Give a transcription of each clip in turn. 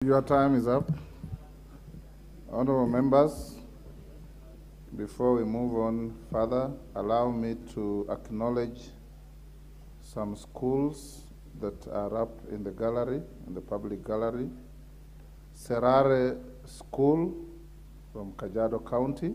Your time is up. Honorable members, before we move on further, allow me to acknowledge some schools that are up in the gallery, in the public gallery. Serare School from Kajiado County,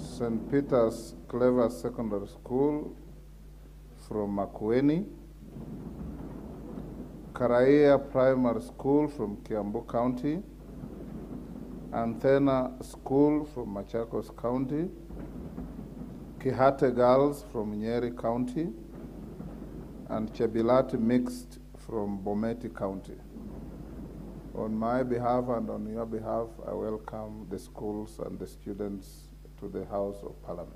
St. Peter's Clever Secondary School from Makueni, Karaia Primary School from Kiambu County, Anthena School from Machakos County, Kihate Girls from Nyeri County, and Chebilati Mixed from Bometi County. On my behalf and on your behalf, I welcome the schools and the students to the House of Parliament.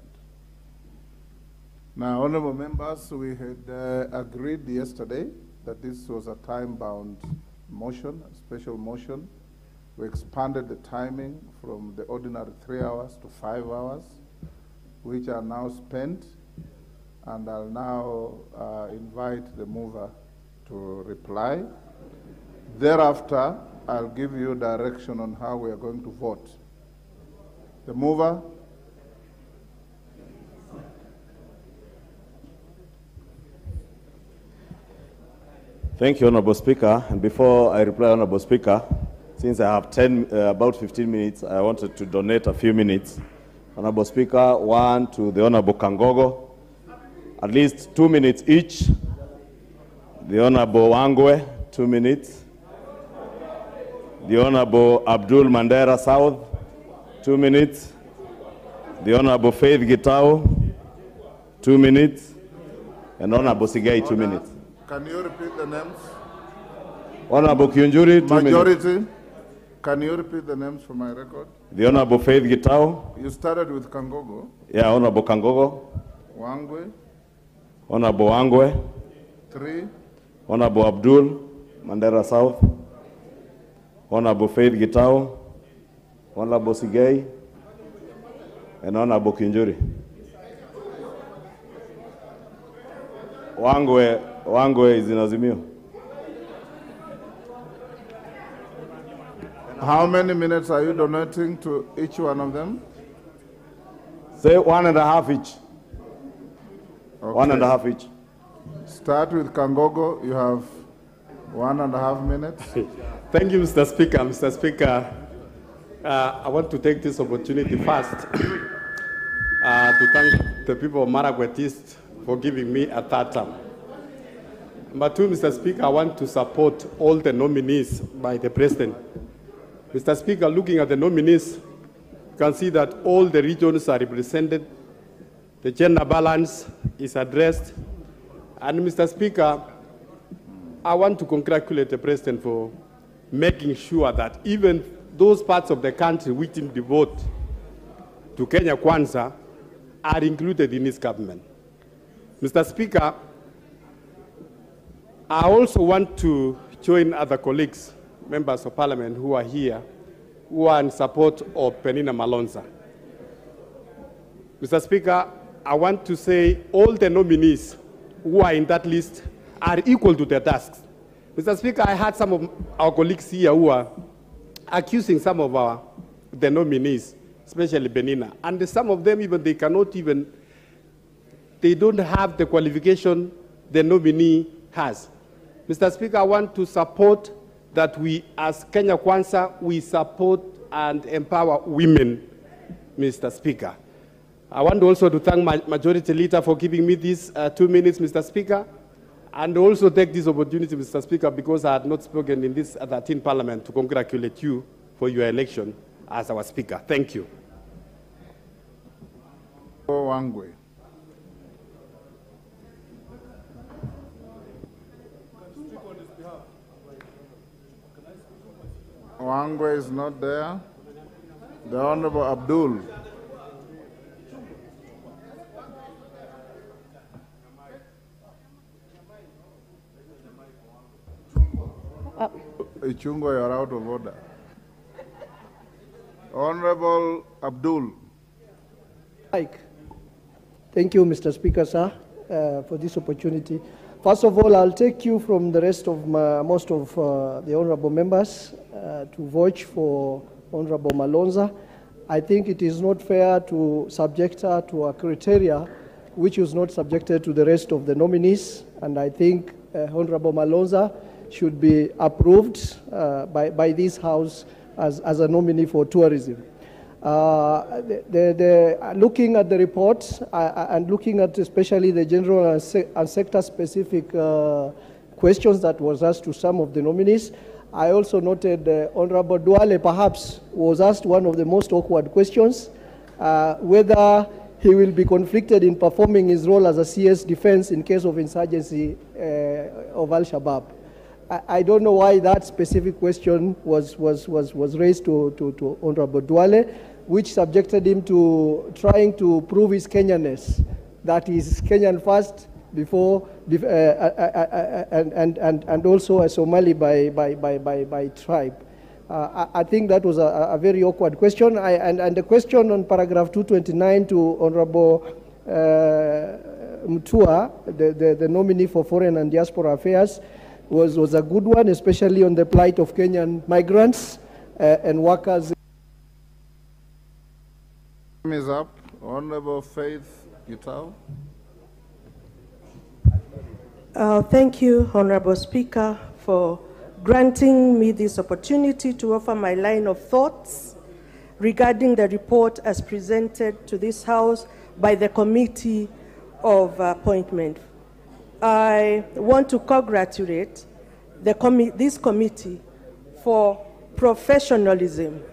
Now, honorable members, we had agreed yesterday that this was a time-bound motion, a special motion. We expanded the timing from the ordinary 3 hours to 5 hours, which are now spent, and I'll now invite the mover to reply. Thereafter, I'll give you direction on how we are going to vote. The mover. Thank you, Honorable Speaker. And before I reply, Honorable Speaker, since I have about 15 minutes, I wanted to donate a few minutes. Honorable Speaker, one to the Honorable Kangogo, at least 2 minutes each. The Honorable Wangwe, 2 minutes. The Honorable Abdul Mandera South, 2 minutes. The Honorable Faith Gitao, 2 minutes. And Honorable Sigai, 2 minutes. Can you repeat the names? Honorable Kyunjuri, 2 Majority. minutes. Can you repeat the names for my record? The Honorable Faith Gitao. You started with Kangogo. Yeah, Honorable Kangogo. Wangwe. Honorable Wangwe. 3. Honorable Abdul Mandera South. Honorable Faith Gitao. Honorable Sigay. And Honorable Kyunjuri. Wangwe is in Azimio. How many minutes are you donating to each one of them? Say 1.5 each. Okay. 1.5 each. Start with Kangogo. You have 1.5 minutes. Thank you, Mr. Speaker. Mr. Speaker, I want to take this opportunity first to thank the people of Marakwet East for giving me a third term. Number two, Mr. Speaker, I want to support all the nominees by the President. Mr. Speaker, looking at the nominees, you can see that all the regions are represented. The gender balance is addressed. And Mr. Speaker, I want to congratulate the President for making sure that even those parts of the country which didn't devote to Kenya Kwanza are included in his government. Mr. Speaker, I also want to join other colleagues, members of Parliament who are here, who are in support of Penina Malonza. Mr. Speaker, I want to say all the nominees who are in that list are equal to their tasks. Mr. Speaker, I had some of our colleagues here who are accusing some of the nominees, especially Penina, and some of them even, they don't have the qualification the nominee has. Mr. Speaker, I want to support that we, as Kenya Kwanza, we support and empower women, Mr. Speaker. I want also to thank my Majority Leader for giving me these 2 minutes, Mr. Speaker, and also take this opportunity, Mr. Speaker, because I had not spoken in this 13th Parliament, to congratulate you for your election as our Speaker. Thank you. Wangwe. Wangwe is not there. The Honorable Abdul. Ichungo, you're out of order. Honorable Abdul. Thank you, Mr. Speaker, sir, for this opportunity. First of all, I'll take you from the rest of most of the honorable members to vouch for Honorable Malonza. I think it is not fair to subject her to a criteria which is not subjected to the rest of the nominees, and I think Honorable Malonza should be approved by this House as a nominee for tourism. Looking at the report and looking at especially the general and sector-specific questions that was asked to some of the nominees, I also noted Honorable Duale perhaps was asked one of the most awkward questions, whether he will be conflicted in performing his role as a CS defense in case of insurgency of Al-Shabaab. I don't know why that specific question was raised to Honorable Duale, which subjected him to trying to prove his Kenyanness, that he's Kenyan first before, and also a Somali by tribe. I think that was a very awkward question. And the question on paragraph 229 to Honorable Mutua, the nominee for Foreign and Diaspora Affairs, was a good one, especially on the plight of Kenyan migrants and workers. Time is up. Honorable Faith Gitau. Thank you, Honorable Speaker, for granting me this opportunity to offer my line of thoughts regarding the report as presented to this House by the Committee of Appointment. I want to congratulate this committee for professionalism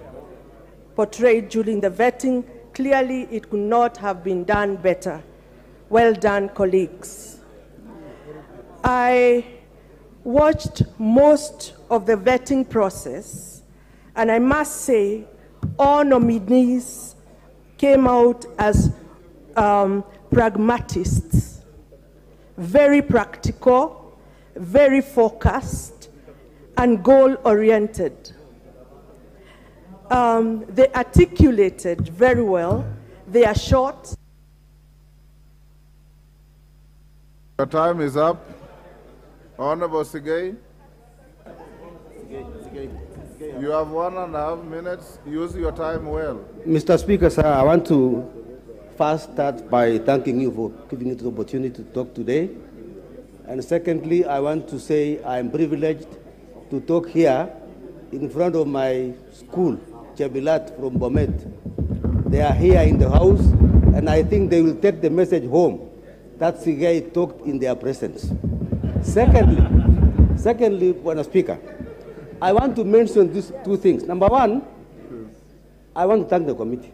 portrayed during the vetting. Clearly, it could not have been done better. Well done, colleagues. I watched most of the vetting process, and I must say all nominees came out as pragmatists, very practical, very focused, and goal-oriented. They articulated very well. They are short. Your time is up. Honorable Sigei. You have 1.5 minutes. Use your time well. Mr. Speaker, sir, I want to first start by thanking you for giving me the opportunity to talk today. And secondly, I want to say I'm privileged to talk here in front of my school, Chebilat from Bomet. They are here in the House, and I think they will take the message home that Sigei talked in their presence. Secondly, Mr. Speaker, I want to mention these two things. Number one, I want to thank the committee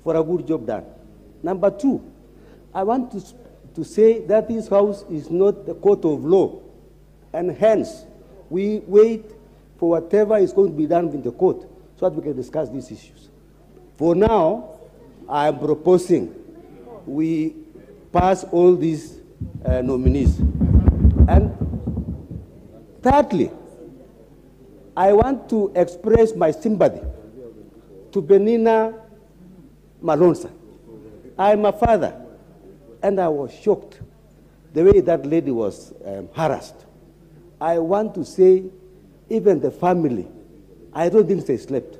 for a good job done. Number two, I want to say that this House is not the court of law, and hence we wait for whatever is going to be done with the court so that we can discuss these issues. For now, I am proposing we pass all these nominees. And thirdly, I want to express my sympathy to Benina Malonza. I am a father, and I was shocked the way that lady was harassed. I want to say, even the family, I don't think they slept.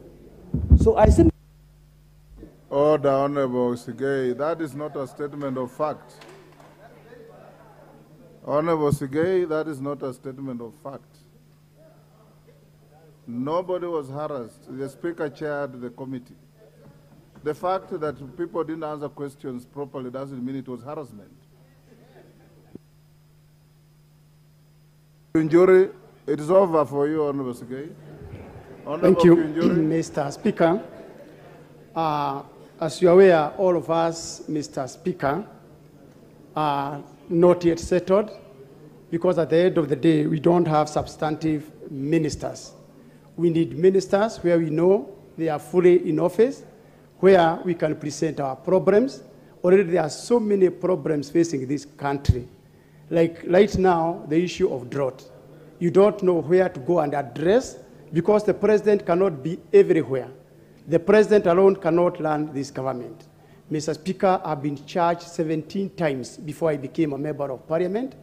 So I simply... Order, Honorable Sigei. That is not a statement of fact. Honorable Sigei, that is not a statement of fact. Nobody was harassed. The Speaker chaired the committee. The fact that people didn't answer questions properly doesn't mean it was harassment. Injury, it is over for you, Honorable Sigei. Thank you, Mr. Speaker. As you are aware, all of us, Mr. Speaker, are not yet settled, because at the end of the day, we don't have substantive ministers. We need ministers where we know they are fully in office, where we can present our problems. Already there are so many problems facing this country. Like right now, the issue of drought. You don't know where to go and address, because the president cannot be everywhere. The president alone cannot run this government. Mr. Speaker, I've been charged 17 times before I became a member of parliament.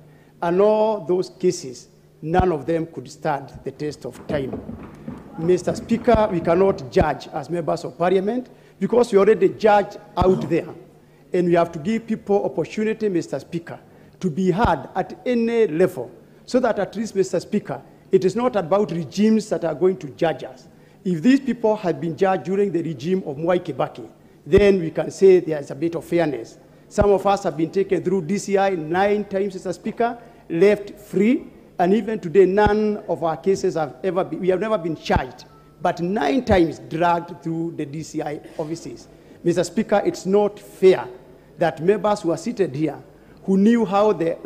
And all those cases, none of them could stand the test of time. Mr. Speaker, we cannot judge as members of parliament because we already judged out there. And we have to give people opportunity, Mr. Speaker, to be heard at any level so that at least, Mr. Speaker, it is not about regimes that are going to judge us. If these people had been judged during the regime of Mwai Kibaki, then we can say there is a bit of fairness. Some of us have been taken through DCI 9 times, Mr. Speaker, left free, and even today, none of our cases have ever been, we have never been charged, but 9 times dragged through the DCI offices. Mr. Speaker, it's not fair that members who are seated here, who knew how the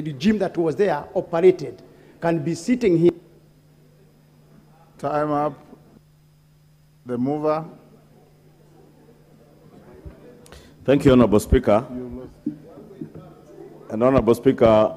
regime that was there operated, can be sitting here. Time up. The mover. Thank you, Honorable Speaker. And Honorable Speaker,